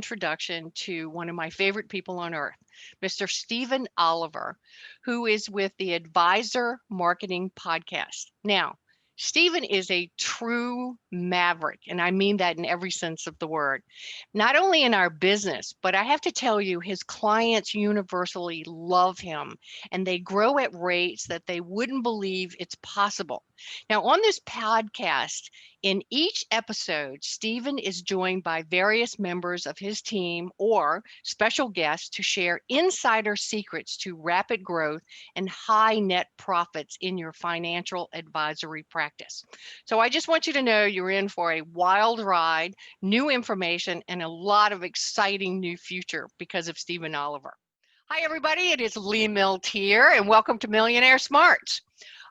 introduction to one of my favorite people on earth, Mr. Stephen Oliver, who is with the Advisor Marketing Podcast. Now, Stephen is a true maverick, and I mean that in every sense of the word. Not only in our business, but I have to tell you, his clients universally love him, and they grow at rates that they wouldn't believe it's possible. Now, on this podcast, in each episode, Stephen is joined by various members of his team or special guests to share insider secrets to rapid growth and high net profits in your financial advisory practice. So I just want you to know you're in for a wild ride, new information, and a lot of exciting new future because of Stephen Oliver. Hi, everybody. It is Lee Milteer, and welcome to Millionaire Smarts.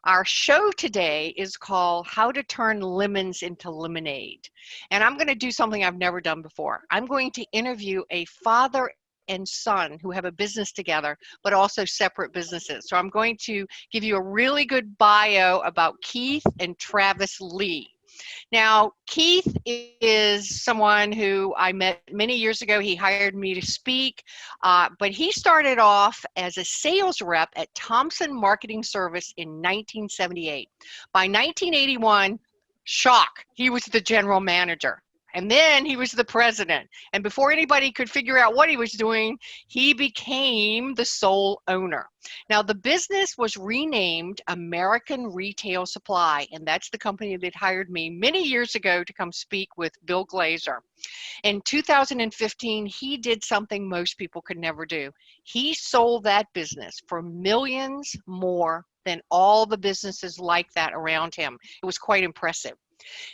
Our show today is called How to Turn Lemons into Lemonade. And I'm going to do something I've never done before. I'm going to interview a father and son who have a business together, but also separate businesses. So I'm going to give you a really good bio about Keith and Travis Lee. Now, Keith is someone who I met many years ago. He hired me to speak, but he started off as a sales rep at Thompson Marketing Service in 1978. By 1981, shock, he was the general manager. And then he was the president. And before anybody could figure out what he was doing, he became the sole owner. Now, the business was renamed American Retail Supply, and that's the company that hired me many years ago to come speak with Bill Glazer. In 2015, he did something most people could never do. He sold that business for millions more than all the businesses like that around him. It was quite impressive.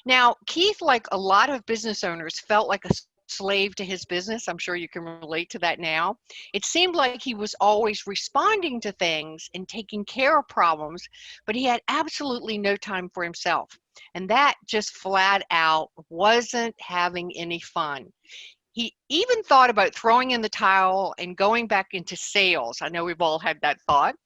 Now, Keith, like a lot of business owners, felt like a slave to his business. I'm sure you can relate to that now. It seemed like he was always responding to things and taking care of problems, but he had absolutely no time for himself. And that just flat out wasn't having any fun. He even thought about throwing in the towel and going back into sales. I know we've all had that thought.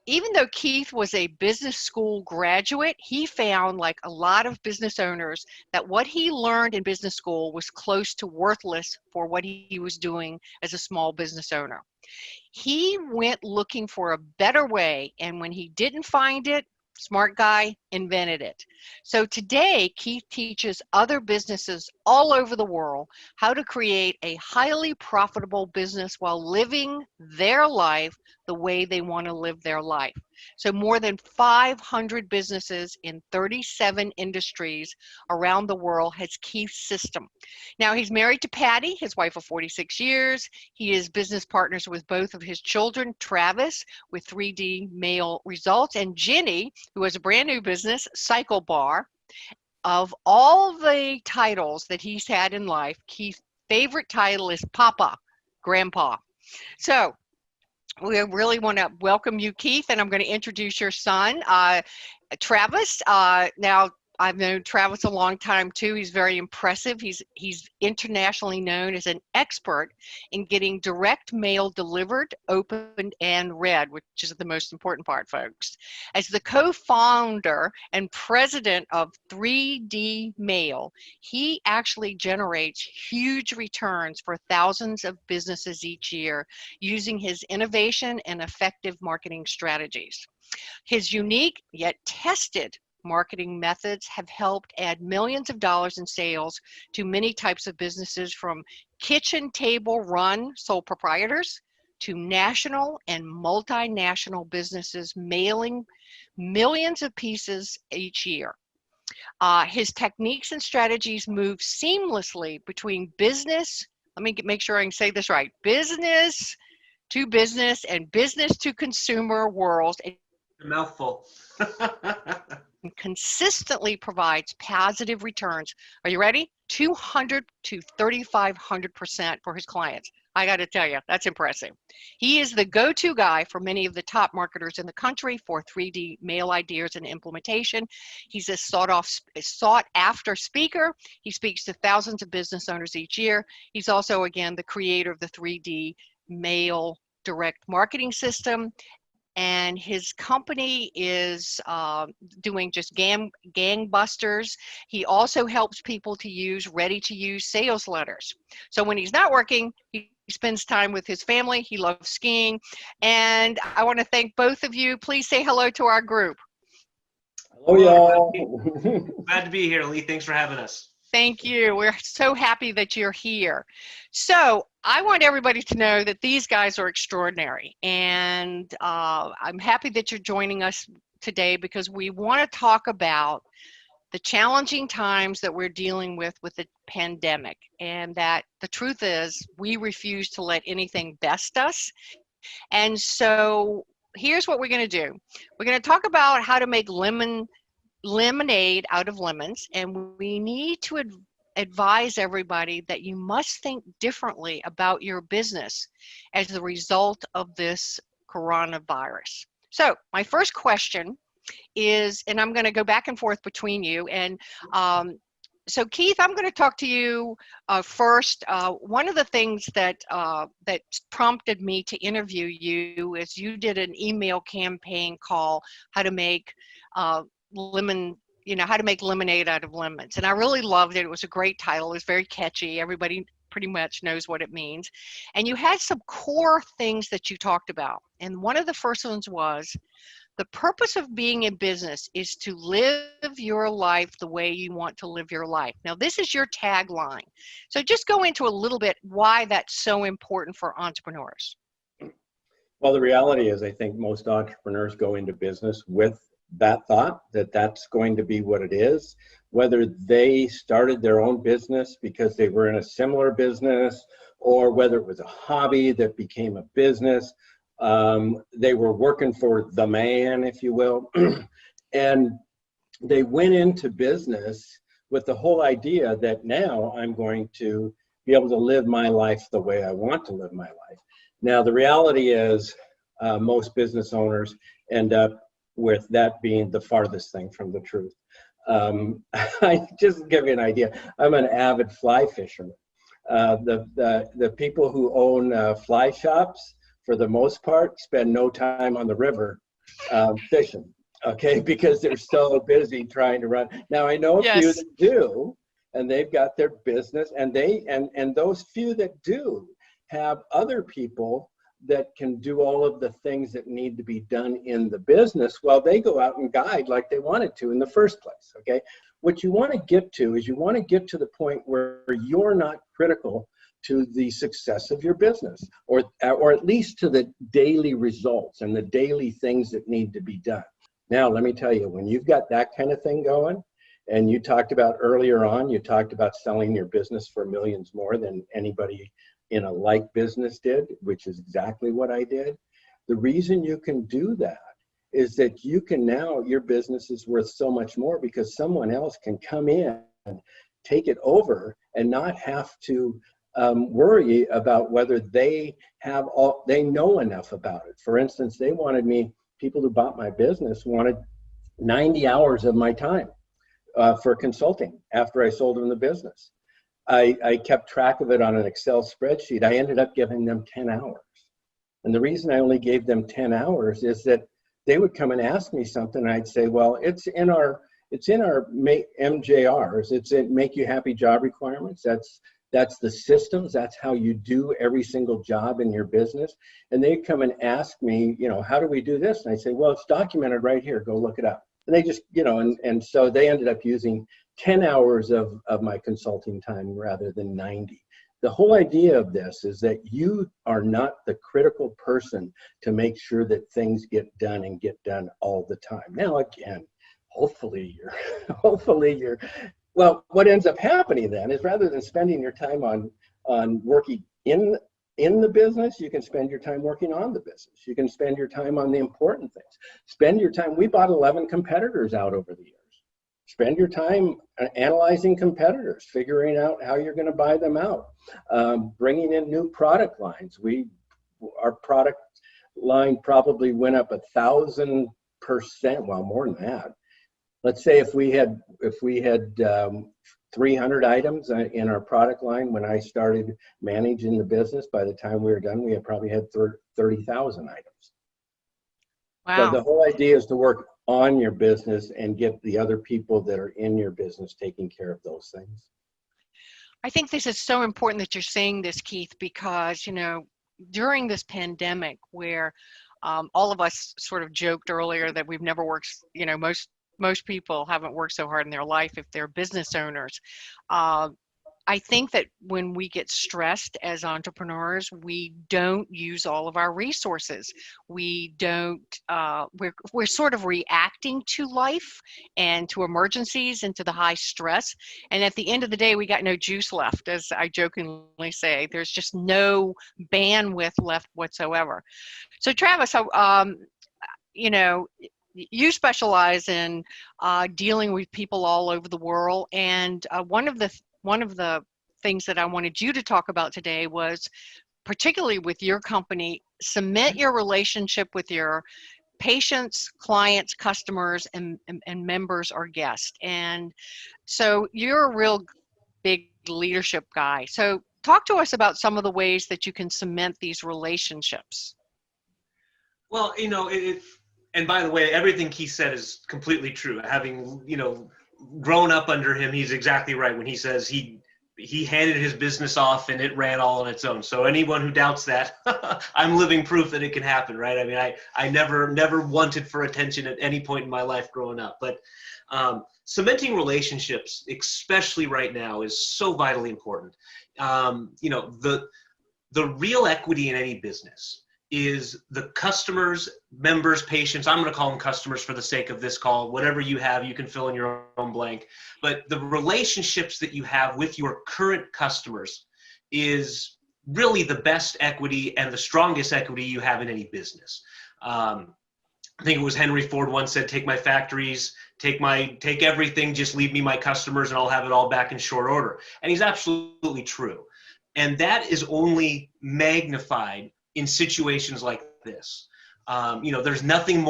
Even though Keith was a business school graduate, he found, like a lot of business owners, that what he learned in business school was close to worthless for what he was doing as a small business owner. He went looking for a better way, and when he didn't find it, smart guy invented it. So today, Keith teaches other businesses all over the world how to create a highly profitable business while living their life the way they want to live their life. So more than 500 businesses in 37 industries around the world has Keith's system. Now, he's married to Patty, his wife of 46 years. He is business partners with both of his children, Travis, with 3D Mail Results, and Jenny, who has a brand new business, Cycle Bar. Of all the titles that he's had in life, Keith's favorite title is Papa, Grandpa. So we really want to welcome you, Keith, and I'm going to introduce your son, Travis. Now, I've known Travis a long time too. He's very impressive. He's internationally known as an expert in getting direct mail delivered, opened, and read, which is the most important part, folks. As the co-founder and president of 3D Mail, he actually generates huge returns for thousands of businesses each year using his innovation and effective marketing strategies. His unique yet tested marketing methods have helped add millions of dollars in sales to many types of businesses, from kitchen table run sole proprietors to national and multinational businesses mailing millions of pieces each year. His techniques and strategies move seamlessly between business, let me make sure I can say this right, business to business and business to consumer worlds. A mouthful. Consistently provides positive returns. Are you ready? 200 to 3,500% for his clients. I got to tell you, that's impressive. He is the go-to guy for many of the top marketers in the country for 3D mail ideas and implementation. He's a sought-after speaker. He speaks to thousands of business owners each year. He's also, again, the creator of the 3D mail direct marketing system and his company is doing just gangbusters. He also helps people to use ready-to-use sales letters. So when he's not working, he spends time with his family. He loves skiing. And I want to thank both of you. Please say hello to our group. Hello, y'all. Glad to be here, Lee. Thanks for having us. Thank you. We're so happy that you're here. So I want everybody to know that these guys are extraordinary. And I'm happy that you're joining us today because we want to talk about the challenging times that we're dealing with the pandemic. And that the truth is we refuse to let anything best us. And so here's what we're going to do. We're going to talk about how to make lemonade out of lemons, and we need to advise everybody that you must think differently about your business as a result of this coronavirus. So my first question is, and I'm going to go back and forth between you, and so Keith, I'm going to talk to you first. One of the things that that prompted me to interview you is you did an email campaign called "How to Make how to make lemonade out of lemons," and I really loved it. It was a great title. It was very catchy. Everybody pretty much knows what it means, and you had some core things that you talked about. And one of the first ones was, the purpose of being in business is to live your life the way you want to live your life. Now, this is your tagline. So just go into a little bit why that's so important for entrepreneurs. Well, the reality is I think most entrepreneurs go into business with that thought that that's going to be what it is. Whether they started their own business because they were in a similar business, or whether it was a hobby that became a business, they were working for the man, if you will, and they went into business with the whole idea that now I'm going to be able to live my life the way I want to live my life. Now, the reality is most business owners end up with that being the farthest thing from the truth. I just give you an idea. I'm an avid fly fisherman. The people who own fly shops, for the most part, spend no time on the river fishing, okay, because they're so busy trying to run. Now, I know a few that do, and they've got their business, and those few that do have other people that can do all of the things that need to be done in the business while they go out and guide like they wanted to in the first place, okay? What you want to get to is you want to get to the point where you're not critical to the success of your business, or at least to the daily results and the daily things that need to be done. Now, let me tell you, when you've got that kind of thing going, and you talked about earlier on, you talked about selling your business for millions more than anybody in a like business did, which is exactly what I did. The reason you can do that is that you can now, your business is worth so much more because someone else can come in and take it over and not have to worry about whether they know enough about it. For instance, people who bought my business wanted 90 hours of my time for consulting after I sold them the business. I kept track of it on an Excel spreadsheet. I ended up giving them 10 hours. And the reason I only gave them 10 hours is that they would come and ask me something, and I'd say, well, it's in our MJRs. It's in Make You Happy Job Requirements. That's the systems. That's how you do every single job in your business. And they'd come and ask me, how do we do this? And I say, well, it's documented right here. Go look it up. And they just, and so they ended up using 10 hours of my consulting time rather than 90. The whole idea of this is that you are not the critical person to make sure that things get done and get done all the time. Now, again, hopefully you're, well, what ends up happening then is rather than spending your time on working in the business, you can spend your time working on the business. You can spend your time on the important things. Spend your time, we bought 11 competitors out over the years. Spend your time analyzing competitors, figuring out how you're going to buy them out, bringing in new product lines. Our product line probably went up 1,000%, well, more than that. Let's say if we had 300 items in our product line when I started managing the business, by the time we were done, we had probably had 30,000 items. So Wow. the whole idea is to work on your business and get the other people that are in your business taking care of those things. I think this is so important that you're saying this, Keith, because, during this pandemic where all of us sort of joked earlier that we've never worked, most people haven't worked so hard in their life if they're business owners. Uh, I think that when we get stressed as entrepreneurs, we don't use all of our resources. We don't, we're sort of reacting to life and to emergencies and to the high stress. And at the end of the day, we got no juice left, as I jokingly say. There's just no bandwidth left whatsoever. So, Travis, you know, you specialize in dealing with people all over the world, and one of the things that I wanted you to talk about today was, particularly with your company, cement your relationship with your patients, clients, customers, and members or guests. And so you're a real big leadership guy. So talk to us about some of the ways that you can cement these relationships. Well, and by the way, everything he said is completely true. Having, grown up under him, he's exactly right when he says he handed his business off and it ran all on its own. So anyone who doubts that, I'm living proof that it can happen, right? I mean, I never wanted for attention at any point in my life growing up, but cementing relationships, especially right now, is so vitally important. The real equity in any business is the customers, members, patients. I'm going to call them customers for the sake of this call. Whatever you have, you can fill in your own blank. But the relationships that you have with your current customers is really the best equity and the strongest equity you have in any business. I think it was Henry Ford once said, "Take my factories, take everything, just leave me my customers, and I'll have it all back in short order." And he's absolutely true. And that is only magnified in situations like this. There's nothing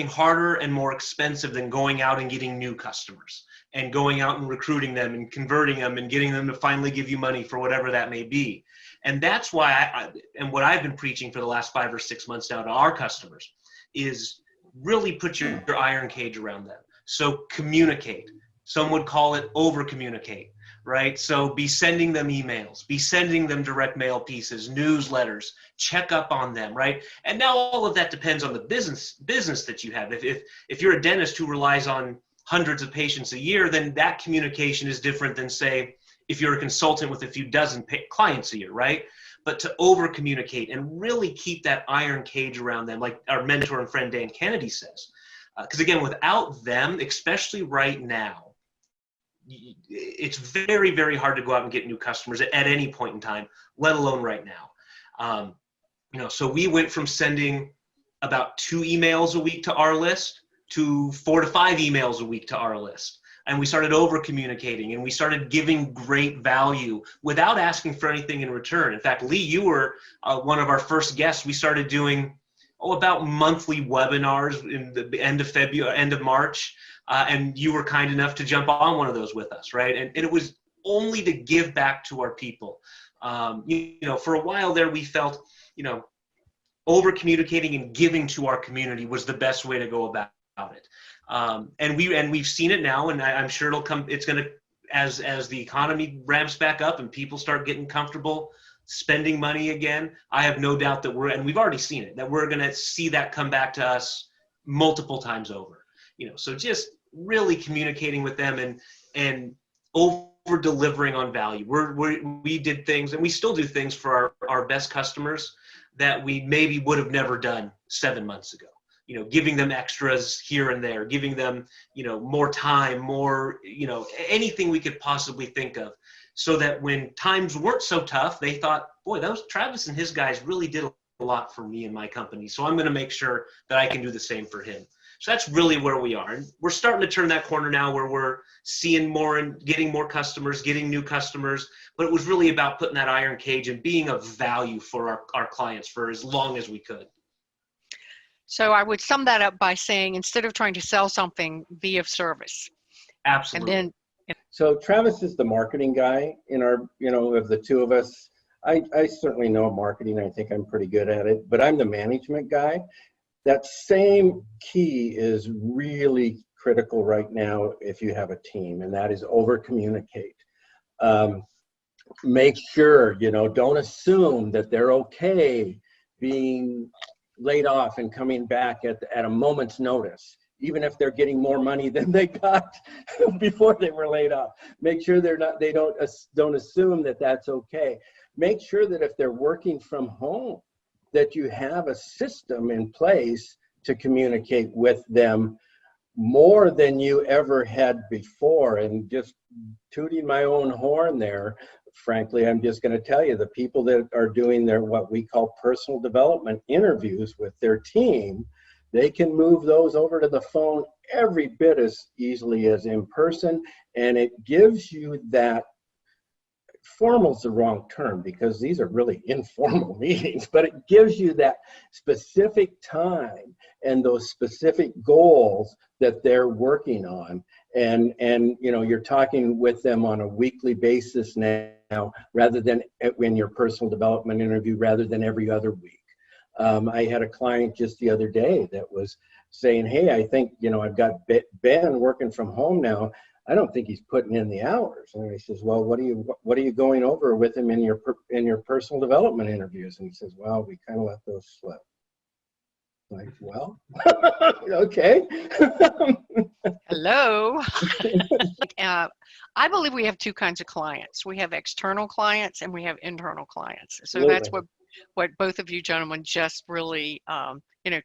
harder and more expensive than going out and getting new customers and going out and recruiting them and converting them and getting them to finally give you money for whatever that may be. And that's why what I've been preaching for the last 5 or 6 months now to our customers is really put your iron cage around them. So communicate. Some would call it over communicate. Right? So be sending them emails, be sending them direct mail pieces, newsletters, check up on them, right? And now all of that depends on the business that you have. If you're a dentist who relies on hundreds of patients a year, then that communication is different than, say, if you're a consultant with a few dozen clients a year, right? But to over communicate and really keep that iron cage around them, like our mentor and friend Dan Kennedy says. Because again, without them, especially right now, it's very, very hard to go out and get new customers at any point in time, let alone right now. So we went from sending about 2 emails a week to our list to 4 to 5 emails a week to our list. And we started over communicating and we started giving great value without asking for anything in return. In fact, Lee, you were one of our first guests. We started doing about monthly webinars in the end of March. And you were kind enough to jump on one of those with us, right? And it was only to give back to our people. For a while there, we felt, over communicating and giving to our community was the best way to go about it. And we've seen it now, and I'm sure it'll come. It's going to, as the economy ramps back up and people start getting comfortable spending money again. I have no doubt that we've already seen it, that we're going to see that come back to us multiple times over. So just really communicating with them and over delivering on value. We did things, and we still do things for our best customers that we maybe would have never done 7 months ago. Giving them extras here and there, giving them, more time, more, anything we could possibly think of, so that when times weren't so tough, they thought, boy, Travis and his guys really did a lot for me and my company. So I'm going to make sure that I can do the same for him. So that's really where we are. And we're starting to turn that corner now where we're seeing more and getting more customers, getting new customers. But it was really about putting that iron cage and being of value for our clients for as long as we could. So I would sum that up by saying, instead of trying to sell something, be of service. Absolutely. And then, So Travis is the marketing guy in our, of the two of us. I certainly know marketing. I think I'm pretty good at it, but I'm the management guy. that same key is really critical right now if you have a team, and that is over communicate. Make sure, don't assume that they're okay being laid off and coming back at a moment's notice, even if they're getting more money than they got before they were laid off. Make sure they don't assume that that's okay. Make sure that if they're working from home, that you have a system in place to communicate with them more than you ever had before. And just tooting my own horn there, frankly, I'm just going to tell you, the people that are doing their what we call personal development interviews with their team, they can move those over to the phone every bit as easily as in person. And it gives you that, formal is the wrong term because these are really informal meetings, but it gives you that specific time and those specific goals that they're working on. And you're talking with them on a weekly basis now, rather than in your personal development interview, rather than every other week. I had a client just the other day that was saying, hey, I think, I've got Ben working from home now. I don't think he's putting in the hours. And he says, well, what are you going over with him in your personal development interviews? And he says, well, we kind of let those slip. Like, well, okay. Hello. I believe we have two kinds of clients. We have external clients and we have internal clients. So Absolutely. that's what both of you gentlemen just really,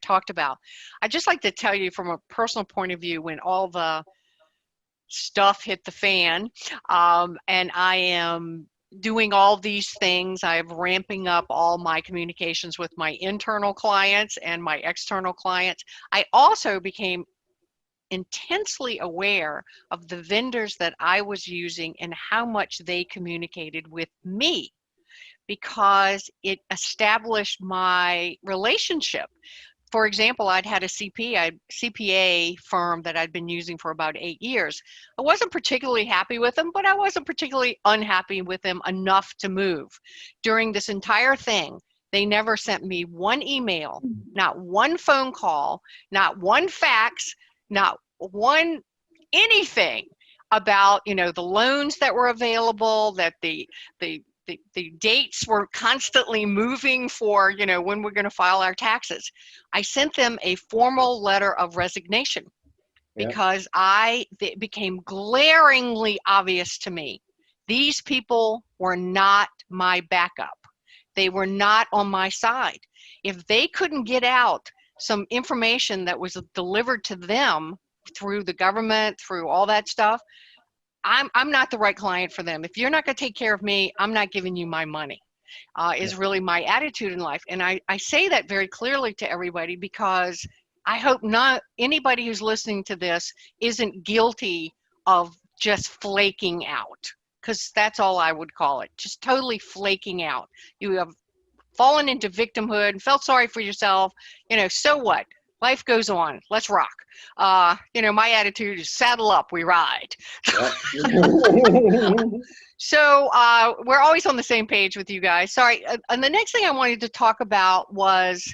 talked about. I'd just like to tell you from a personal point of view, when all the stuff hit the fan, and I am doing all these things, I'm ramping up all my communications with my internal clients and my external clients. I also became intensely aware of the vendors that I was using and how much they communicated with me, because it established my relationship. For example, I'd had a CPA firm that I'd been using for about 8 years. I wasn't particularly happy with them, but I wasn't particularly unhappy with them enough to move. During this entire thing, they never sent me one email, not one phone call, not one fax, not one anything about, the loans that were available, that the dates were constantly moving for, when we're going to file our taxes. I sent them a formal letter of resignation because it became glaringly obvious to me. These people were not my backup. They were not on my side. If they couldn't get out some information that was delivered to them through the government, through all that stuff, I'm not the right client for them. If you're not going to take care of me, I'm not giving you my money, is really my attitude in life. And I say that very clearly to everybody, because I hope not anybody who's listening to this isn't guilty of just flaking out, because that's all I would call it, just totally flaking out. You have fallen into victimhood, felt sorry for yourself, so what? Life goes on. Let's rock. My attitude is saddle up, we ride. So we're always on the same page with you guys. Sorry. And the next thing I wanted to talk about was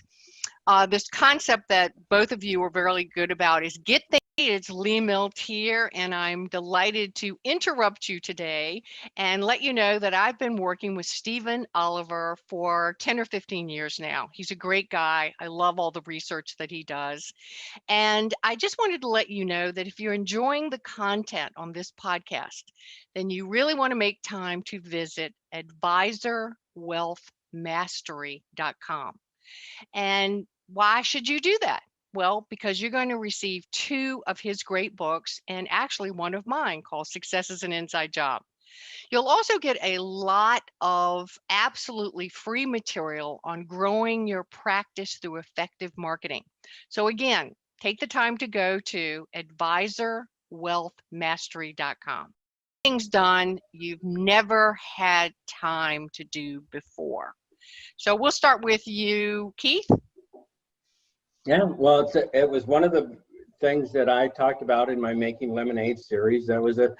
this concept that both of you were very good about is get things. It's Lee Milteer, and I'm delighted to interrupt you today and let you know that I've been working with Stephen Oliver for 10 or 15 years now. He's a great guy. I love all the research that he does. And I just wanted to let you know that if you're enjoying the content on this podcast, then you really want to make time to visit advisorwealthmastery.com. And why should you do that? Well, because you're going to receive 2 of his great books, and actually one of mine called Success is an Inside Job. You'll also get a lot of absolutely free material on growing your practice through effective marketing. So again, take the time to go to advisorwealthmastery.com. Things done you've never had time to do before. So we'll start with you, Keith. Yeah, well, it was one of the things that I talked about in my Making Lemonade series. That was and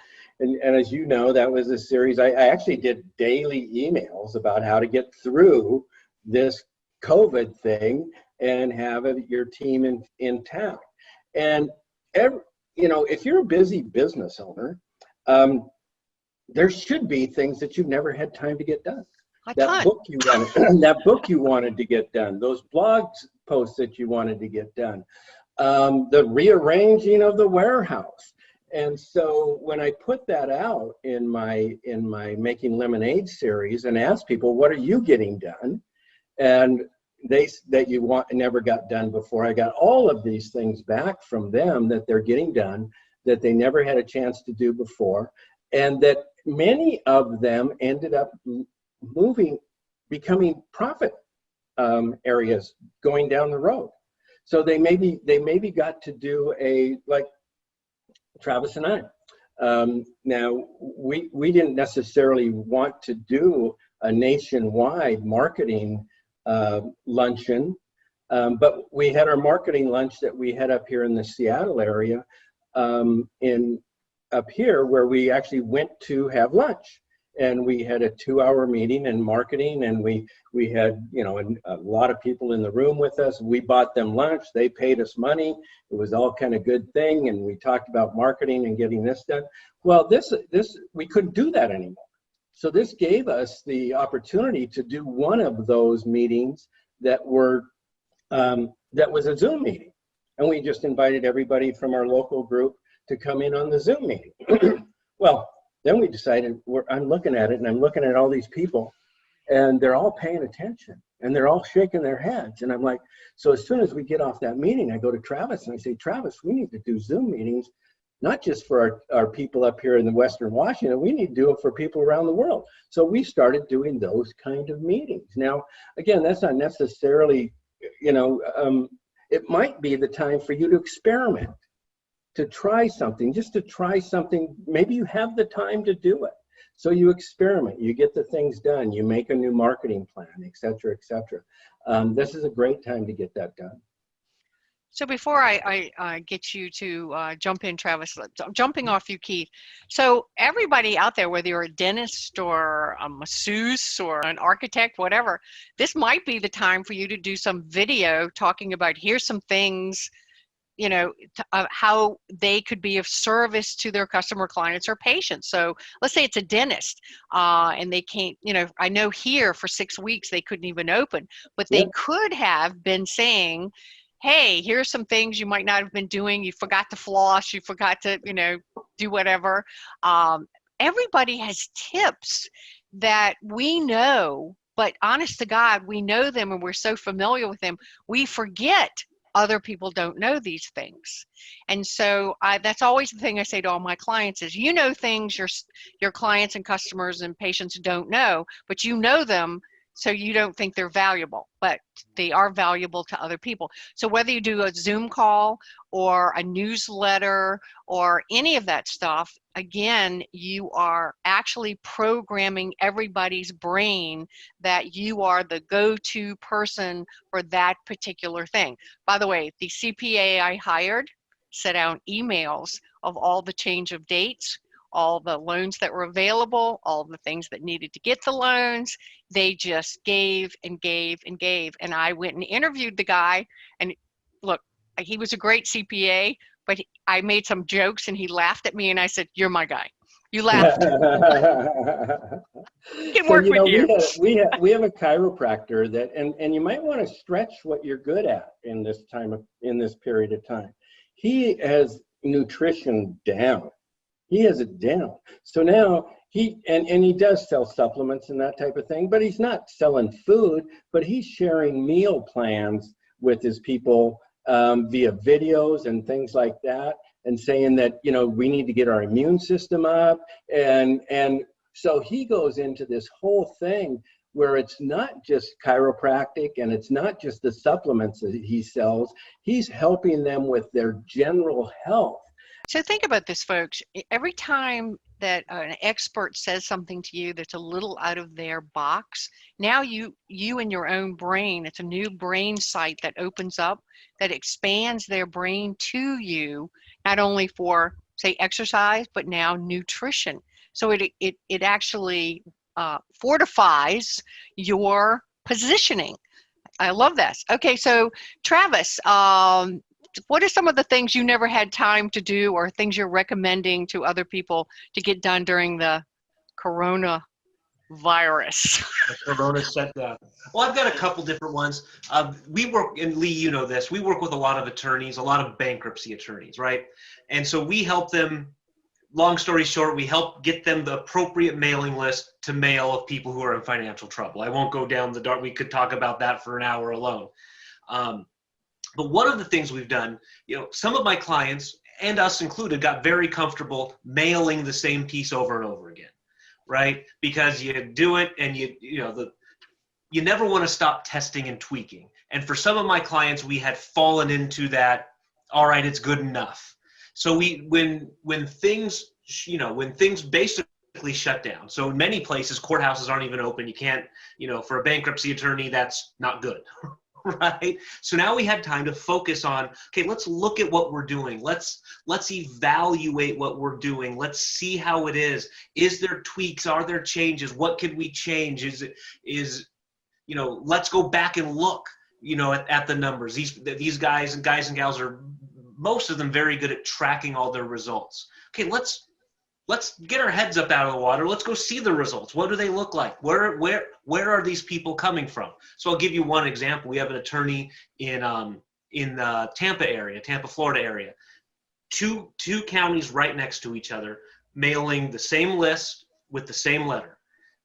as you know, that was a series I actually did daily emails about how to get through this COVID thing and have your team in town. And if you're a busy business owner, there should be things that you've never had time to get done. That book you wanted to get done, those blog posts that you wanted to get done, the rearranging of the warehouse. And so when I put that out in my Making Lemonade series and asked people, what are you getting done? And that you never got done before, I got all of these things back from them that they're getting done that they never had a chance to do before, and that many of them ended up becoming profit areas going down the road. So they maybe got to do like Travis and I. Now we didn't necessarily want to do a nationwide marketing luncheon, but we had our marketing lunch that we had up here in the Seattle area, up here where we actually went to have lunch. And we had a 2-hour meeting in marketing, and we had a lot of people in the room with us. We bought them lunch, they paid us money. It was all kind of good thing, and we talked about marketing and getting this done. Well, this we couldn't do that anymore. So this gave us the opportunity to do one of those meetings that was a Zoom meeting, and we just invited everybody from our local group to come in on the Zoom meeting. Well, then we decided, I'm looking at it and I'm looking at all these people, and they're all paying attention and they're all shaking their heads. And I'm like, so as soon as we get off that meeting, I go to Travis and I say, Travis, we need to do Zoom meetings, not just for our people up here in the Western Washington, we need to do it for people around the world. So we started doing those kind of meetings. Now, again, that's not necessarily, it might be the time for you to experiment, to try something, just to try something. Maybe you have the time to do it. So you experiment, you get the things done, you make a new marketing plan, et cetera, et cetera. This is a great time to get that done. So before I get you to jump in, Travis, jumping off you, Keith. So everybody out there, whether you're a dentist or a masseuse or an architect, whatever, this might be the time for you to do some video talking about, here's some things, how they could be of service to their customer, clients, or patients. So let's say it's a dentist and they can't, I know here for 6 weeks they couldn't even open, but they could have been saying, hey, here's some things you might not have been doing. You forgot to floss, you forgot to, do whatever. Everybody has tips that we know, but honest to God, we know them and we're so familiar with them, we forget other people don't know these things. And so that's always the thing I say to all my clients is, things your clients and customers and patients don't know, but you know them, so you don't think they're valuable, but they are valuable to other people. So whether you do a Zoom call or a newsletter or any of that stuff, again, you are actually programming everybody's brain that you are the go-to person for that particular thing. By the way, the CPA I hired sent out emails of all the change of dates, all the loans that were available, all the things that needed to get the loans. They just gave and gave and gave. And I went and interviewed the guy, and look, he was a great CPA, but I made some jokes and he laughed at me and I said, you're my guy. You laughed. Can work with you. We have a chiropractor that, and you might want to stretch what you're good at in this period of time. He has nutrition down. He has it down. So now he does sell supplements and that type of thing, but he's not selling food, but he's sharing meal plans with his people via videos and things like that, and saying that, we need to get our immune system up. And so he goes into this whole thing where it's not just chiropractic and it's not just the supplements that he sells. He's helping them with their general health. So think about this, folks. Every time that an expert says something to you that's a little out of their box, now you in your own brain, it's a new brain site that opens up, that expands their brain to you, not only for, say, exercise, but now nutrition. So it actually fortifies your positioning. I love this. Okay, so Travis, what are some of the things you never had time to do, or things you're recommending to other people to get done during the coronavirus? The Corona shutdown. Well, I've got a couple different ones. We work, and Lee, you know this, we work with a lot of attorneys, a lot of bankruptcy attorneys, right? And so we help them, long story short, we help get them the appropriate mailing list to mail of people who are in financial trouble. I won't go down the dark, we could talk about that for an hour alone. But one of the things we've done, some of my clients, and us included, got very comfortable mailing the same piece over and over again, right? Because you do it and you never want to stop testing and tweaking. And for some of my clients, we had fallen into that, all right, it's good enough. So when things basically shut down. So in many places, courthouses aren't even open. You can't, for a bankruptcy attorney, that's not good. Right? So now we had time to focus on, okay, let's look at what we're doing. Let's evaluate what we're doing. Let's see how it is. Is there tweaks? Are there changes? What could we change? Let's go back and look, at the numbers. These guys and gals are, most of them, very good at tracking all their results. Okay, let's get our heads up out of the water. Let's go see the results. What do they look like? Where are these people coming from? So I'll give you one example. We have an attorney in the Tampa, Florida area. Two counties right next to each other, mailing the same list with the same letter.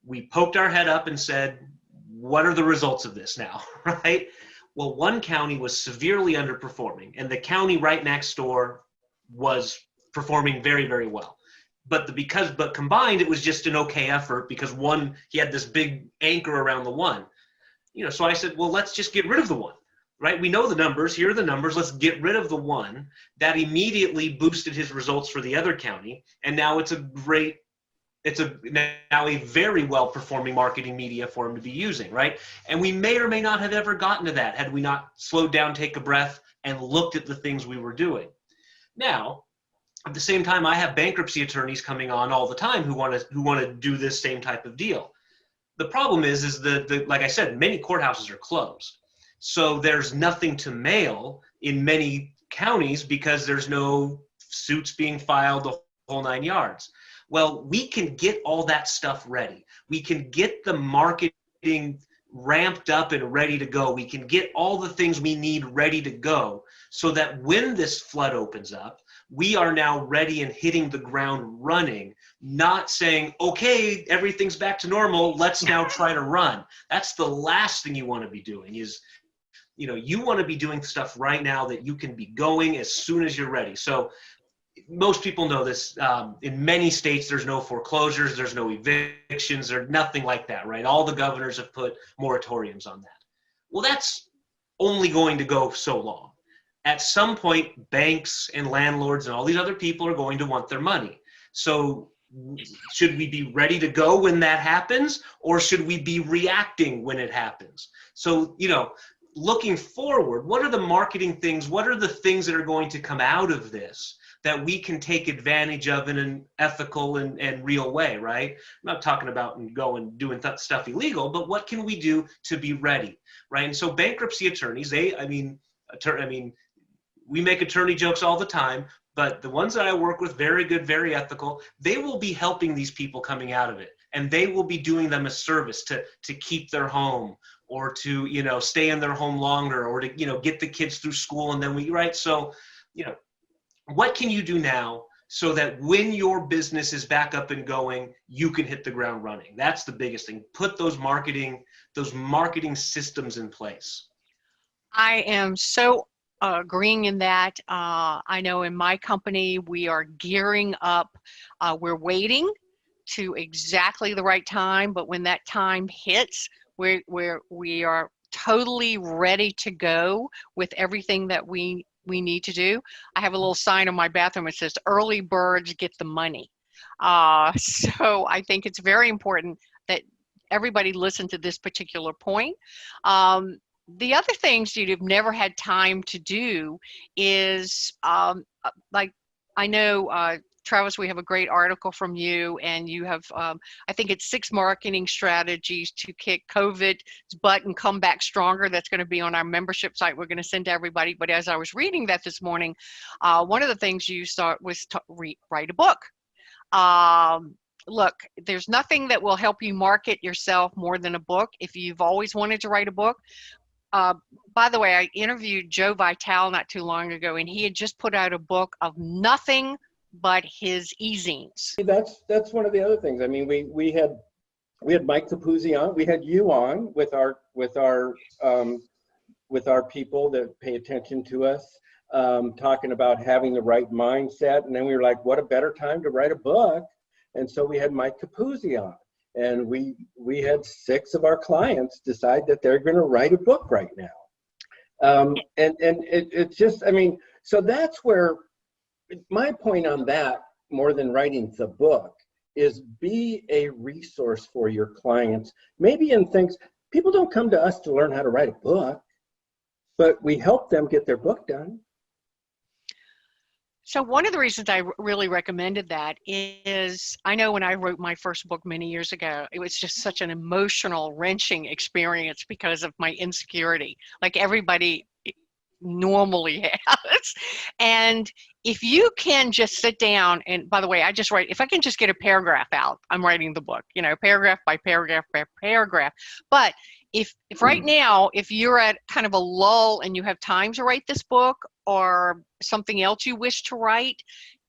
We poked our head up and said, what are the results of this now, right? Well, one county was severely underperforming, and the county right next door was performing very, very well. But combined, it was just an okay effort, because one, he had this big anchor around the one. So I said, well, let's just get rid of the one, right? We know the numbers. Here are the numbers. Let's get rid of the one. That immediately boosted his results for the other county. And now it's now a very well-performing marketing media for him to be using, right? And we may or may not have ever gotten to that had we not slowed down, take a breath, and looked at the things we were doing. Now, at the same time, I have bankruptcy attorneys coming on all the time who want to do this same type of deal. The problem is that, like I said, many courthouses are closed. So there's nothing to mail in many counties because there's no suits being filed, the whole 9 yards. Well, we can get all that stuff ready. We can get the marketing ramped up and ready to go. We can get all the things we need ready to go so that when this flood opens up, we are now ready and hitting the ground running, not saying, okay, everything's back to normal, let's now try to run. That's the last thing you want to be doing is, you want to be doing stuff right now that you can be going as soon as you're ready. So most people know this. In many states, there's no foreclosures, there's no evictions, there's nothing like that, right? All the governors have put moratoriums on that. Well, that's only going to go so long. At some point, banks and landlords and all these other people are going to want their money. So should we be ready to go when that happens, or should we be reacting when it happens? So, looking forward, what are the marketing things? What are the things that are going to come out of this that we can take advantage of in an ethical and real way, right? I'm not talking about going doing stuff illegal, but what can we do to be ready, right? And so bankruptcy attorneys, we make attorney jokes all the time, but the ones that I work with, very good, very ethical, they will be helping these people coming out of it. And they will be doing them a service to keep their home, or to, stay in their home longer, or to, get the kids through school. And then right? So, what can you do now so that when your business is back up and going, you can hit the ground running? That's the biggest thing. Put those marketing systems in place. I am so agreeing in that. I know in my company, we are gearing up. We're waiting to exactly the right time, but when that time hits, we are totally ready to go with everything that we need to do. I have a little sign in my bathroom that says, early birds get the money. So I think it's very important that everybody listen to this particular point. The other things you've never had time to do is, like, I know Travis, we have a great article from you, and you have, I think it's 6 marketing strategies to kick COVID's butt and come back stronger. That's going to be on our membership site. We're going to send to everybody. But as I was reading that this morning, one of the things you start was to write a book. Look, there's nothing that will help you market yourself more than a book. If you've always wanted to write a book, by the way, I interviewed Joe Vitale not too long ago, and he had just put out a book of nothing but his e-zines. That's one of the other things. I mean, we had Mike Capuzzi on, we had you on with our people that pay attention to us, talking about having the right mindset, and then we were like, what a better time to write a book. And so we had Mike Capuzzi on, and we had 6 of our clients decide that they're going to write a book right now. And it's just, I mean, so that's where my point on that, more than writing the book, is be a resource for your clients. Maybe in things, people don't come to us to learn how to write a book, but we help them get their book done. So one of the reasons I really recommended that is, I know when I wrote my first book many years ago, it was just such an emotional, wrenching experience because of my insecurity, like everybody normally has. And if you can just sit down, and by the way, I just write, if I can just get a paragraph out, I'm writing the book, you know, paragraph by paragraph by paragraph. But if right now, if you're at kind of a lull and you have time to write this book or something else you wish to write,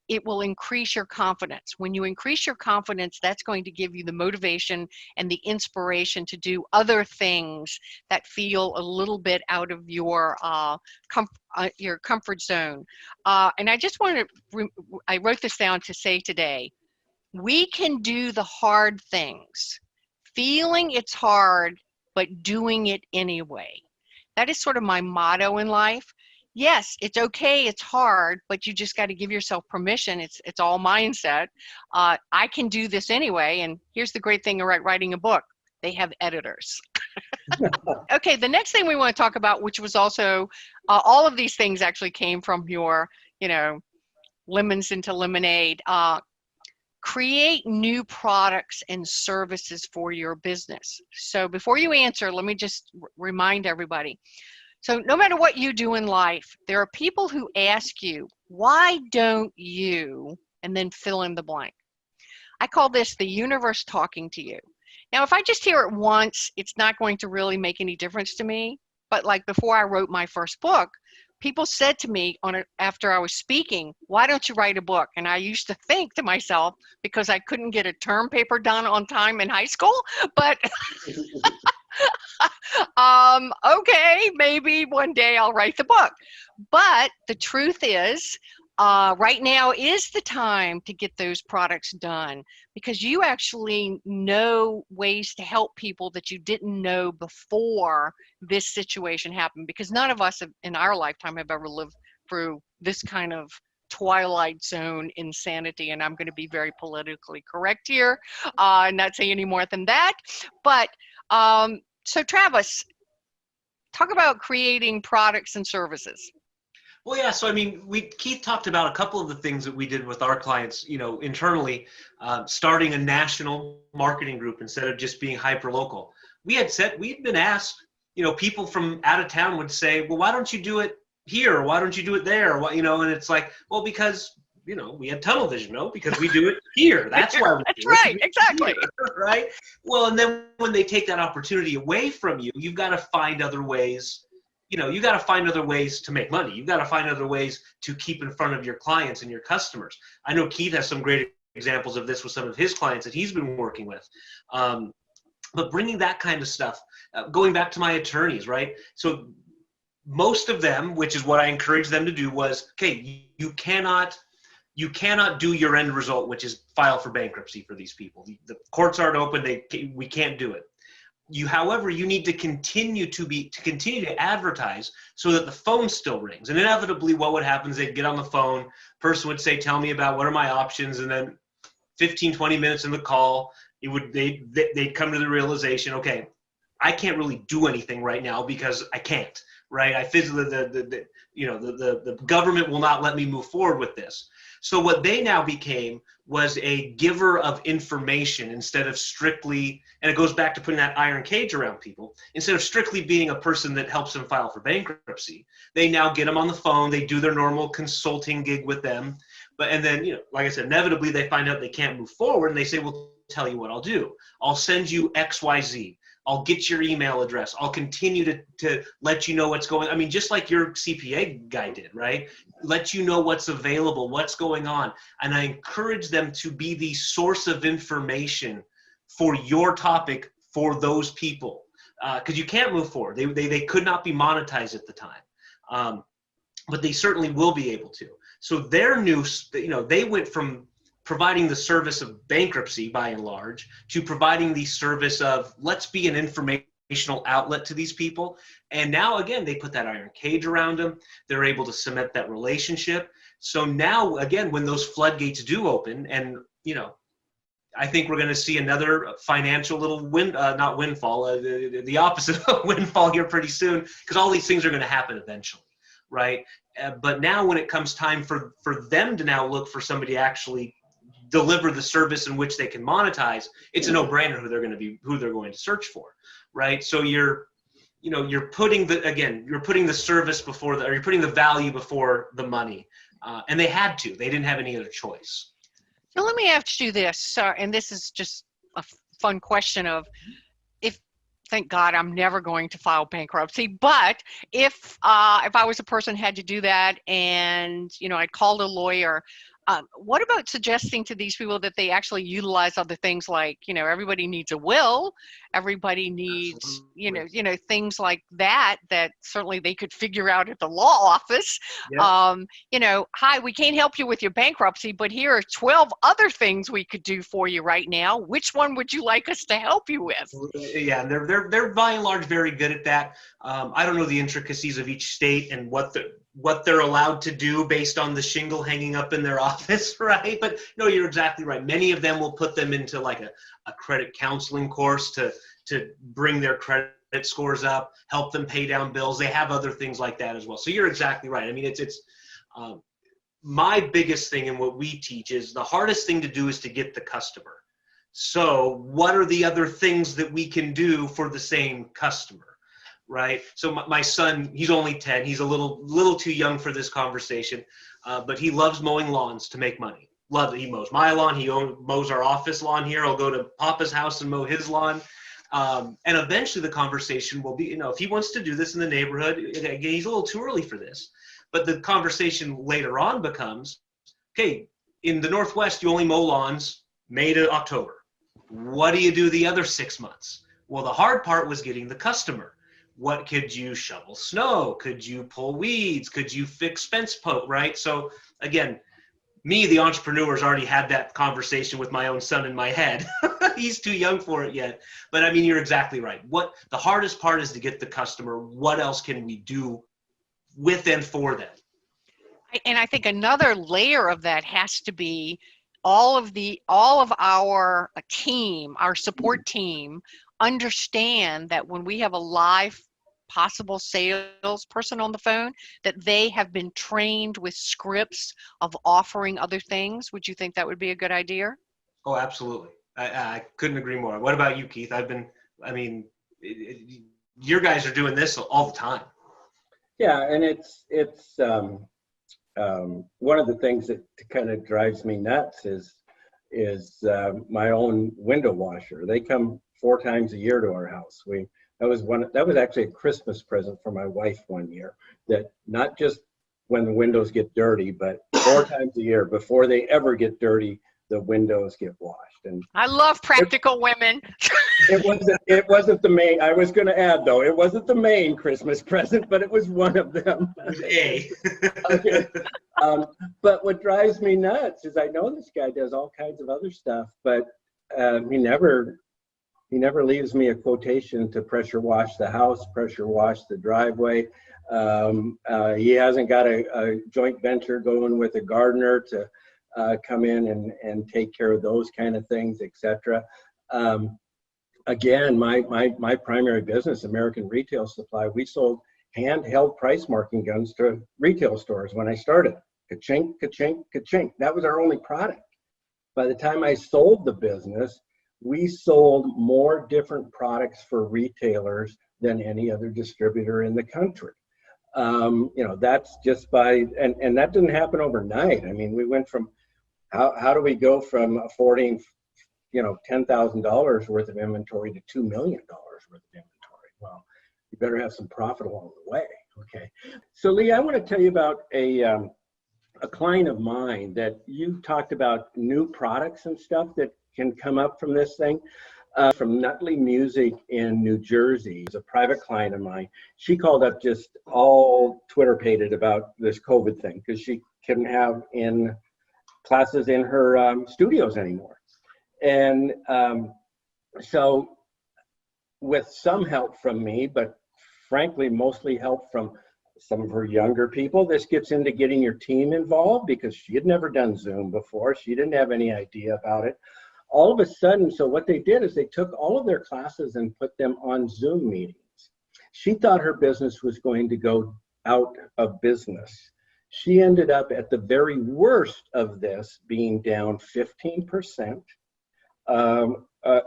it will increase your confidence. When you increase your confidence, that's going to give you the motivation and the inspiration to do other things that feel a little bit out of your comfort zone. And I just wanted to, I wrote this down to say today, we can do the hard things. Feeling it's hard, but doing it anyway. That is sort of my motto in life. Yes, it's okay, it's hard, but you just got to give yourself permission. It's all mindset. I can do this anyway, and here's the great thing about writing a book. They have editors. Okay, the next thing we want to talk about, which was also, all of these things actually came from your, you know, lemons into lemonade. Create new products and services for your business. So before you answer, let me just remind everybody. So no matter what you do in life, there are people who ask you, why don't you, and then fill in the blank. I call this the universe talking to you. Now, if I just hear it once, it's not going to really make any difference to me. But like before I wrote my first book, people said to me after I was speaking, why don't you write a book? And I used to think to myself, because I couldn't get a term paper done on time in high school, but okay, maybe one day I'll write the book. But the truth is, right now is the time to get those products done, because you actually know ways to help people that you didn't know before this situation happened, because none of us in our lifetime have ever lived through this kind of twilight zone insanity. And I'm going to be very politically correct here, not say any more than that. But so Travis, talk about creating products and services. Well, yeah. So, I mean, Keith talked about a couple of the things that we did with our clients, you know, internally, starting a national marketing group instead of just being hyper local. We'd been asked, you know, people from out of town would say, well, why don't you do it here? Or why don't you do it there? Or, you know, and it's like, well, because, you know, we had tunnel vision, no, because we do it here. That's why we do it. That's right, exactly. Here, right? Well, and then when they take that opportunity away from you, you've got to find other ways. You know, you got to find other ways to make money. You've got to find other ways to keep in front of your clients and your customers. I know Keith has some great examples of this with some of his clients that he's been working with. But bringing that kind of stuff, going back to my attorneys, right? So most of them, which is what I encouraged them to do, was, okay, you cannot do your end result, which is file for bankruptcy for these people. The courts aren't open. We can't do it. However, you need to continue to advertise so that the phone still rings. And inevitably, what would happen is they'd get on the phone, person would say, tell me about what are my options, and then 15, 20 minutes in the call, they'd come to the realization, okay, I can't really do anything right now because I can't, right? I physically, the government will not let me move forward with this. So what they now became was a giver of information instead of strictly, and it goes back to putting that iron cage around people, instead of strictly being a person that helps them file for bankruptcy. They now get them on the phone, they do their normal consulting gig with them, and then, like I said, inevitably they find out they can't move forward, and they say, well, tell you what I'll do. I'll send you XYZ. I'll get your email address. I'll continue to let you know what's going on. I mean, just like your CPA guy did, right? Let you know what's available, what's going on. And I encourage them to be the source of information for your topic for those people. Because you can't move forward. They could not be monetized at the time. But they certainly will be able to. So their new, they went from providing the service of bankruptcy by and large to providing the service of let's be an informational outlet to these people. And now, again, they put that iron cage around them. They're able to cement that relationship. So now, again, when those floodgates do open, and, I think we're going to see another financial little not windfall, the opposite of windfall here pretty soon, because all these things are going to happen eventually, right? But now when it comes time for them to now look for somebody to actually deliver the service in which they can monetize, it's a no-brainer who they're going to search for, right? So you're putting the service before you're putting the value before the money, and they had to. They didn't have any other choice. So let me ask you this, and this is just a fun question of, thank God I'm never going to file bankruptcy, but if I was a person who had to do that, and I called a lawyer, what about suggesting to these people that they actually utilize other things like, everybody needs a will, everybody needs, things like that certainly they could figure out at the law office. Yeah. Hi, we can't help you with your bankruptcy, but here are 12 other things we could do for you right now. Which one would you like us to help you with? Yeah, and they're by and large very good at that. I don't know the intricacies of each state and what they're allowed to do based on the shingle hanging up in their office, right? But no, you're exactly right. Many of them will put them into like a credit counseling course to bring their credit scores up, help them pay down bills. They have other things like that as well. So you're exactly right. I mean, it's my biggest thing in what we teach is the hardest thing to do is to get the customer. So what are the other things that we can do for the same customer? Right. So my son, he's only 10. He's a little too young for this conversation, but he loves mowing lawns to make money. Love it. He mows my lawn. He mows our office lawn here. I'll go to Papa's house and mow his lawn. And eventually the conversation will be, if he wants to do this in the neighborhood, again, he's a little too early for this. But the conversation later on becomes, okay, in the Northwest, you only mow lawns May to October. What do you do the other 6 months? Well, the hard part was getting the customer. What could you shovel snow? Could you pull weeds? Could you fix fence post, right? So again, me, the entrepreneur, has already had that conversation with my own son in my head. He's too young for it yet. But I mean, you're exactly right. The hardest part is to get the customer. What else can we do with and for them? And I think another layer of that has to be all of our team, our support team, understand that when we have a live possible salesperson on the phone, that they have been trained with scripts of offering other things. Would you think that would be a good idea? Oh, absolutely. I couldn't agree more. What about you, Keith? Your guys are doing this all the time. Yeah, and it's one of the things that kind of drives me nuts is my own window washer. They come 4 times a year to our house. That was actually a Christmas present for my wife one year, that not just when the windows get dirty, but 4 times a year before they ever get dirty, the windows get washed. And I love practical women. It wasn't the main. I was going to add, though, it wasn't the main Christmas present, but it was one of them. Okay. But what drives me nuts is I know this guy does all kinds of other stuff, but he never leaves me a quotation to pressure wash the house, pressure wash the driveway. He hasn't got a joint venture going with a gardener to come in and take care of those kind of things, etc. again, my primary business, American Retail Supply, we sold handheld price marking guns to retail stores when I started. Ka-chink, ka-chink, ka-chink. That was our only product. By the time I sold the business, we sold more different products for retailers than any other distributor in the country. That's just and that didn't happen overnight. I mean, we went from, how do we go from affording, $10,000 worth of inventory to $2 million worth of inventory? Well, you better have some profit along the way. Okay. So Lee, I want to tell you about a client of mine that you talked about, new products and stuff that can come up from this thing. From Nutley Music in New Jersey, is a private client of mine. She called up just all Twitter-pated about this COVID thing because she couldn't have in classes in her studios anymore. And so with some help from me, but frankly, mostly help from some of her younger people, this gets into getting your team involved because she had never done Zoom before. She didn't have any idea about it. All of a sudden, so what they did is they took all of their classes and put them on Zoom meetings. She thought her business was going to go out of business. She ended up at the very worst of this being down 15%.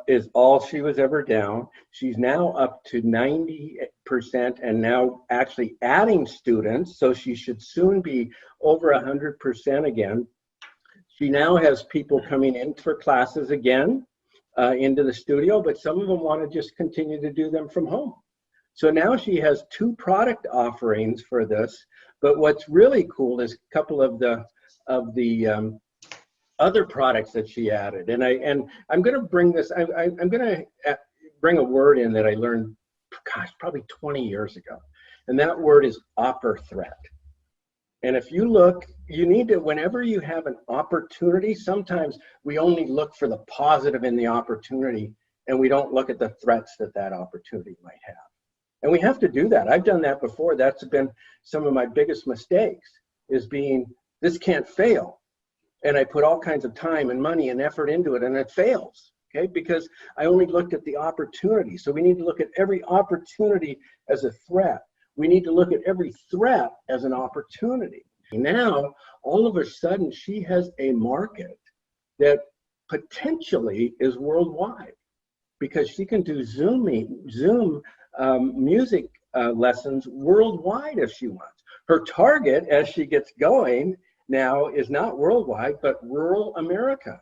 Is all she was ever down. She's now up to 90% and now actually adding students, so she should soon be over 100% again. She now has people coming in for classes again into the studio, but some of them want to just continue to do them from home. So now she has 2 product offerings for this, but what's really cool is a couple of the other products that she added. And I'm going to bring this, I'm going to bring a word in that I learned, probably 20 years ago. And that word is offer threat. And if you look, you need to, whenever you have an opportunity, sometimes we only look for the positive in the opportunity and we don't look at the threats that that opportunity might have. And we have to do that. I've done that before. That's been some of my biggest mistakes, is being, this can't fail. And I put all kinds of time and money and effort into it and it fails, okay? Because I only looked at the opportunity. So we need to look at every opportunity as a threat. We need to look at every threat as an opportunity. Now, all of a sudden, she has a market that potentially is worldwide because she can do Zoom music lessons worldwide if she wants. Her target, as she gets going, now is not worldwide, but rural America,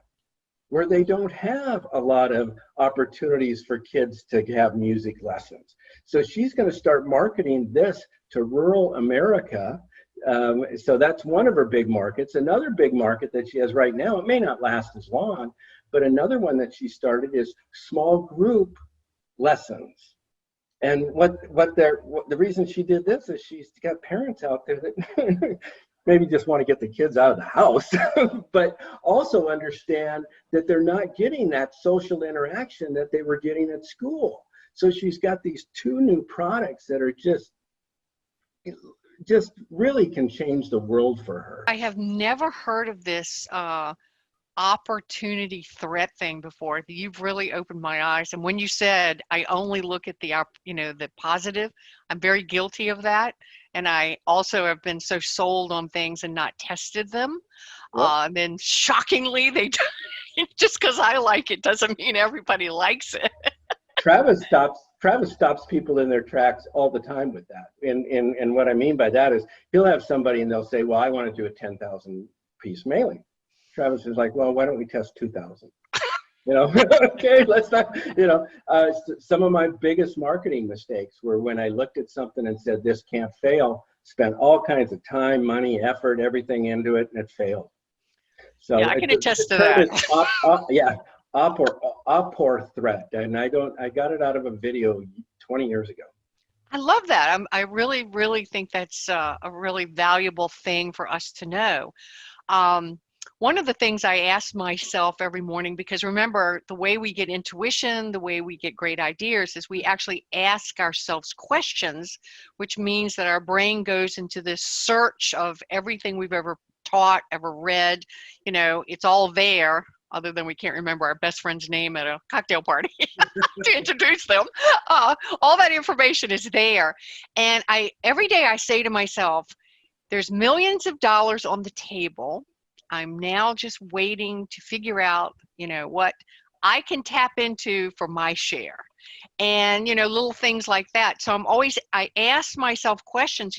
where they don't have a lot of opportunities for kids to have music lessons. So she's going to start marketing this to rural America. So that's one of her big markets. Another big market that she has right now, it may not last as long, but another one that she started is small group lessons. And the reason she did this is she's got parents out there that maybe just want to get the kids out of the house, but also understand that they're not getting that social interaction that they were getting at school. So she's got these 2 new products that are just really can change the world for her. I have never heard of this opportunity threat thing before. You've really opened my eyes. And when you said I only look at the positive, I'm very guilty of that. And I also have been so sold on things and not tested them. Yep. And then shockingly, they just because I like it doesn't mean everybody likes it. Travis stops people in their tracks all the time with that. And what I mean by that is he'll have somebody and they'll say, well, I want to do a 10,000 piece mailing. Travis is like, well, why don't we test 2,000? Okay, let's not, some of my biggest marketing mistakes were when I looked at something and said, this can't fail, spent all kinds of time, money, effort, everything into it, and it failed. So yeah, I can attest to that. Oppor threat. And I got it out of a video 20 years ago. I love that. I really, really think that's a really valuable thing for us to know. One of the things I ask myself every morning, because remember, the way we get intuition, the way we get great ideas is we actually ask ourselves questions, which means that our brain goes into this search of everything we've ever taught, ever read. It's all there. other than we can't remember our best friend's name at a cocktail party to introduce them. All that information is there. And every day I say to myself, there's millions of dollars on the table. I'm now just waiting to figure out, what I can tap into for my share. And, little things like that. So I ask myself questions,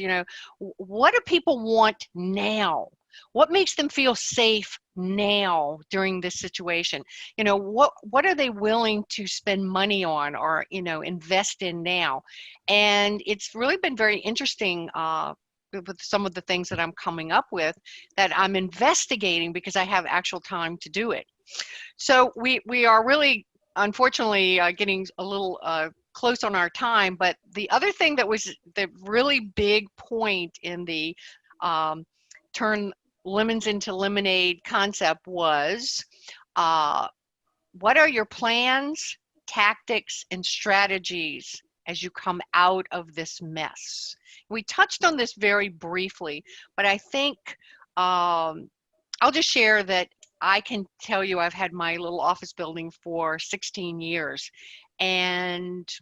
what do people want now? What makes them feel safe now during this situation? What are they willing to spend money on or, invest in now? And it's really been very interesting with some of the things that I'm coming up with that I'm investigating because I have actual time to do it. So we are really, unfortunately, getting a little close on our time. But the other thing that was the really big point in the turn lemons into lemonade concept was, what are your plans, tactics, and strategies as you come out of this mess? We touched on this very briefly, but I think I'll just share that I can tell you I've had my little office building for 16 years. And,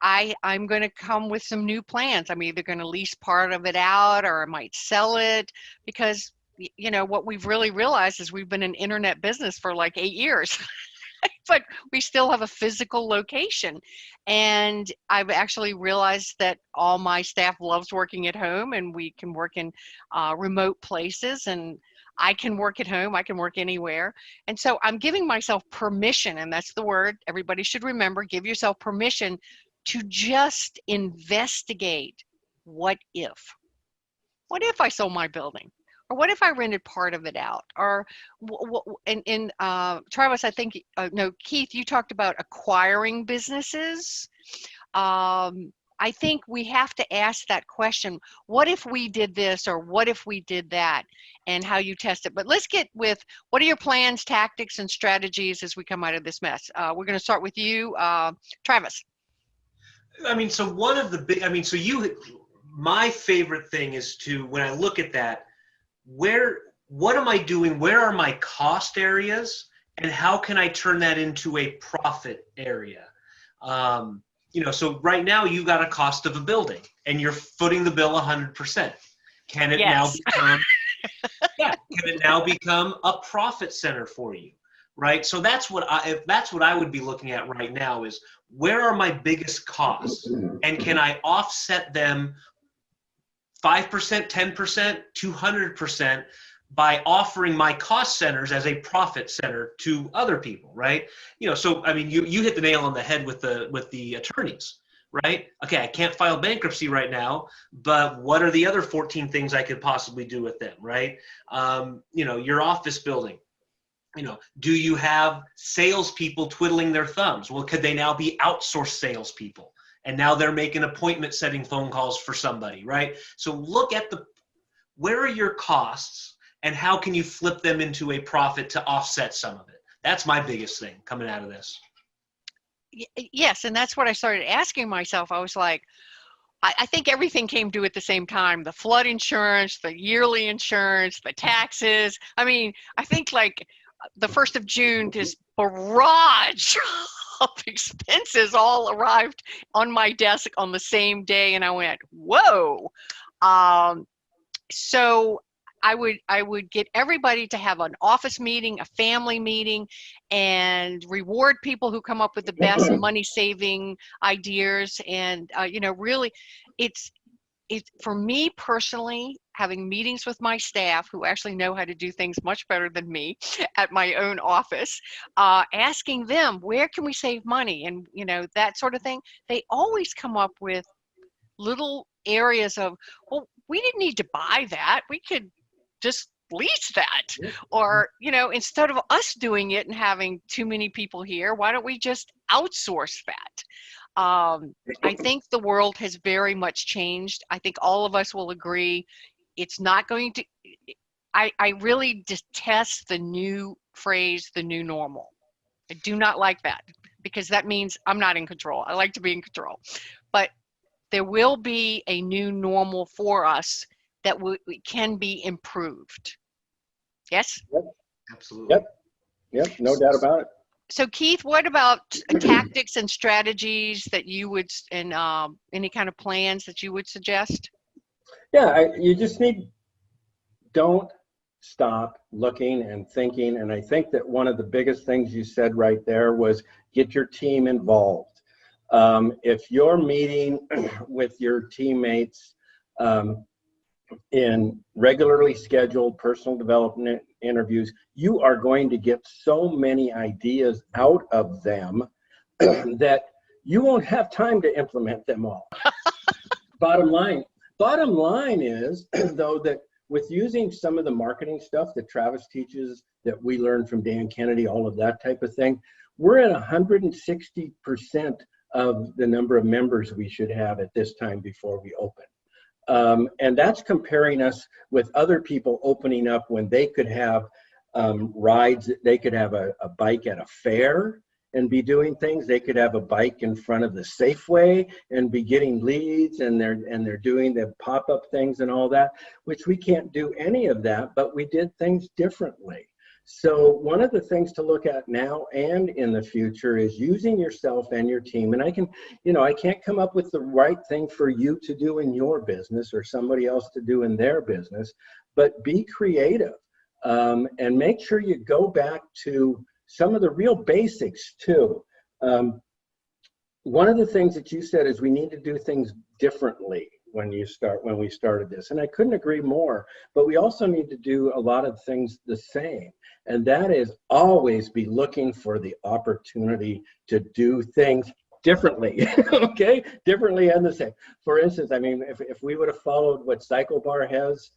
I'm going to come with some new plans. I'm either going to lease part of it out or I might sell it because, what we've really realized is we've been in internet business for like 8 years. But we still have a physical location. And I've actually realized that all my staff loves working at home and we can work in remote places, and I can work at home, I can work anywhere. And so I'm giving myself permission, and that's the word everybody should remember, give yourself permission to just investigate what if. What if I sold my building? Or what if I rented part of it out? Or, Travis, I think, no, Keith, you talked about acquiring businesses. I think we have to ask that question, what if we did this or what if we did that, and how you test it. But let's get with, what are your plans, tactics, and strategies as we come out of this mess? We're going to start with you, Travis. So one of the big, my favorite thing is to, when I look at that, what am I doing? Where are my cost areas, and how can I turn that into a profit area? So right now you got a cost of a building and you're footing the bill 100%. Can it now become, can it now become a profit center for you? Right. So that's what I would be looking at right now is, where are my biggest costs, and can I offset them 5%, 10%, 200% by offering my cost centers as a profit center to other people, right? You hit the nail on the head with the attorneys, right? Okay, I can't file bankruptcy right now, but what are the other 14 things I could possibly do with them, right? Your office building. Do you have salespeople twiddling their thumbs? Well, could they now be outsourced salespeople? And now they're making appointment setting phone calls for somebody, right? So look at where are your costs and how can you flip them into a profit to offset some of it? That's my biggest thing coming out of this. Yes, and that's what I started asking myself. I was like, I think everything came due at the same time. The flood insurance, the yearly insurance, the taxes. I think like the 1st of June, this barrage of expenses all arrived on my desk on the same day, and I went, whoa. So I would get everybody to have an office meeting, a family meeting, and reward people who come up with the best money saving ideas. And really, it's for me personally, having meetings with my staff who actually know how to do things much better than me at my own office, asking them, where can we save money? And that sort of thing. They always come up with little areas of, well, we didn't need to buy that. We could just lease that. Or, instead of us doing it and having too many people here, why don't we just outsource that? I think the world has very much changed. I think all of us will agree it's not going to, I really detest the new phrase, the new normal. I do not like that because that means I'm not in control. I like to be in control. But there will be a new normal for us that can be improved. Yes? Absolutely. Yep, no doubt about it. So Keith, what about tactics and strategies that you would, and any kind of plans that you would suggest? Yeah, you just don't stop looking and thinking. And I think that one of the biggest things you said right there was get your team involved. If you're meeting with your teammates in regularly scheduled personal development interviews, you are going to get so many ideas out of them that you won't have time to implement them all. Bottom line is, though, that with using some of the marketing stuff that Travis teaches, that we learned from Dan Kennedy, all of that type of thing, we're at 160% of the number of members we should have at this time before we open. And that's comparing us with other people opening up when they could have rides. They could have a bike at a fair and be doing things. They could have a bike in front of the Safeway and be getting leads, and they're doing the pop-up things and all that, which we can't do any of that, but we did things differently. So one of the things to look at now and in the future is using yourself and your team. And I can't come up with the right thing for you to do in your business or somebody else to do in their business, but be creative and make sure you go back to some of the real basics too. One of the things that you said is we need to do things differently when we started this. And I couldn't agree more, but we also need to do a lot of things the same. And that is always be looking for the opportunity to do things differently, okay? Differently and the same. For instance, I mean, if we would have followed what Cycle Bar has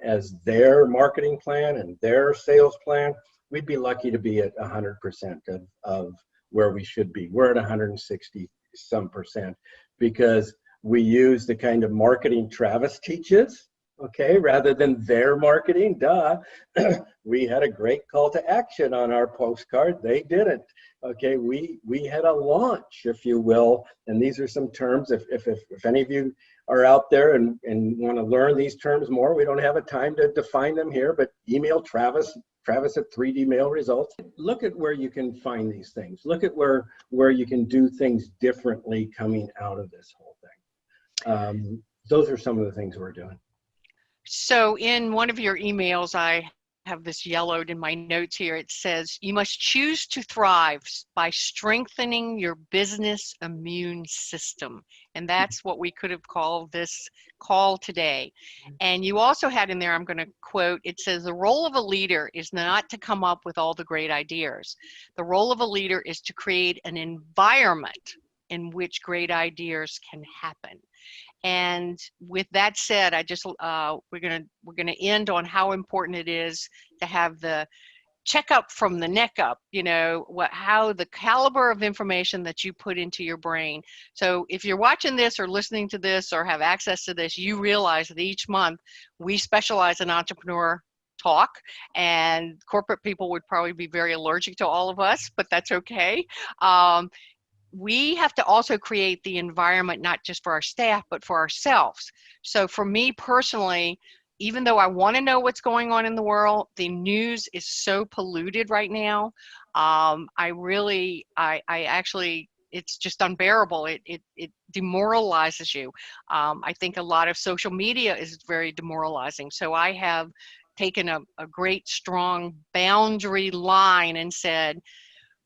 as their marketing plan and their sales plan, we'd be lucky to be at 100% of where we should be. We're at 160 some percent because we use the kind of marketing Travis teaches, okay, rather than their marketing. Duh. We had a great call to action on our postcard. They didn't. Okay, we had a launch, if you will, and these are some terms. If any of you are out there and want to learn these terms more, we don't have a time to define them here, but email Travis at 3D Mail Results. Look at where you can find these things. Look at where you can do things differently coming out of this whole thing. Those are some of the things we're doing. So in one of your emails, I have this yellowed in my notes here. It says, you must choose to thrive by strengthening your business immune system. And that's what we could have called this call today. And you also had in there, I'm going to quote, it says, the role of a leader is not to come up with all the great ideas. The role of a leader is to create an environment in which great ideas can happen. And with that said, I just we're gonna end on how important it is to have the checkup from the neck up. You know how the caliber of information that you put into your brain. So if you're watching this or listening to this or have access to this, you realize that each month we specialize in entrepreneur talk, and corporate people would probably be very allergic to all of us, but that's okay. We have to also create the environment, not just for our staff, but for ourselves. So for me personally, even though I want to know what's going on in the world, the news is so polluted right now. It's just unbearable. It demoralizes you. I think a lot of social media is very demoralizing. So I have taken a great strong boundary line and said,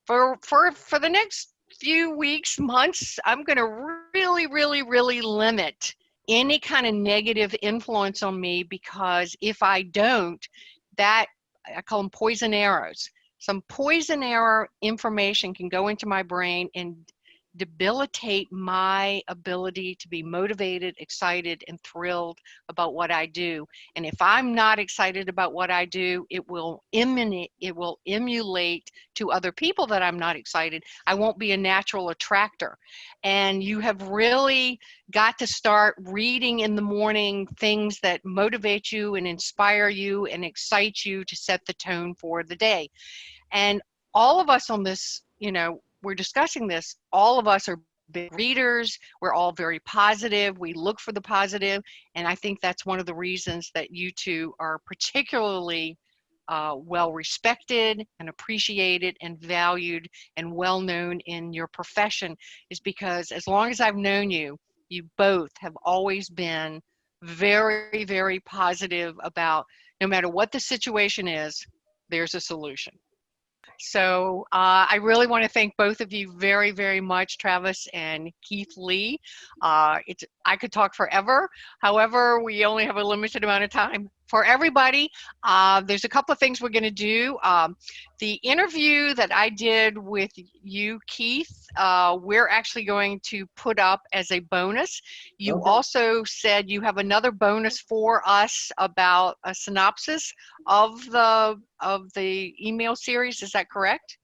for the next few weeks, months, I'm going to really limit any kind of negative influence on me, because if I don't, that I call them poison arrows. Some poison arrow information can go into my brain and debilitate my ability to be motivated, excited, and thrilled about what I do. And if I'm not excited about what I do, it will emulate to other people that I'm not excited. I won't be a natural attractor. And you have really got to start reading in the morning things that motivate you and inspire you and excite you to set the tone for the day. And all of us on this, we're discussing this, all of us are big readers. We're all very positive. We look for the positive. And I think that's one of the reasons that you two are particularly well respected and appreciated and valued and well known in your profession is because as long as I've known you, you both have always been very, very positive about no matter what the situation is, there's a solution. So I really want to thank both of you very, very much, Travis and Keith Lee. I could talk forever. However, we only have a limited amount of time. For everybody, there's a couple of things we're going to do. The interview that I did with you, Keith, we're actually going to put up as a bonus. You also said you have another bonus for us about a synopsis of the email series. Is that correct?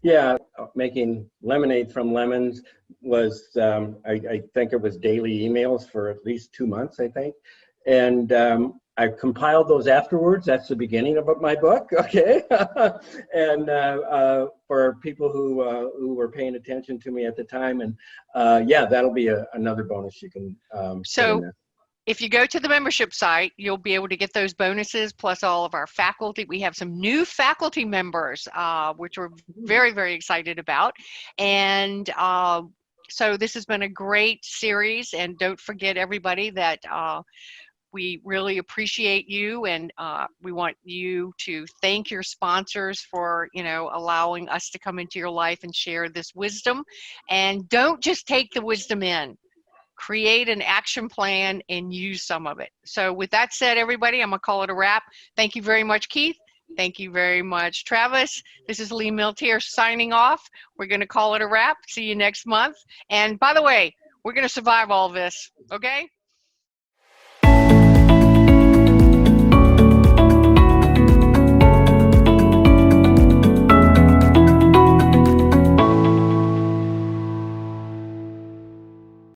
Yeah, making lemonade from lemons was, I think it was daily emails for at least 2 months, I think. And I compiled those afterwards. That's the beginning of my book, okay? And for people who were paying attention to me at the time. And yeah, that'll be another bonus you can put in there. If you go to the membership site, you'll be able to get those bonuses plus all of our faculty. We have some new faculty members, which we're very, very excited about. And so this has been a great series. And don't forget, everybody, that we really appreciate you, and we want you to thank your sponsors for, allowing us to come into your life and share this wisdom. And don't just take the wisdom in. Create an action plan and use some of it. So with that said, everybody, I'm going to call it a wrap. Thank you very much, Keith. Thank you very much, Travis. This is Lee Milteer signing off. We're going to call it a wrap. See you next month. And by the way, we're going to survive all this, okay?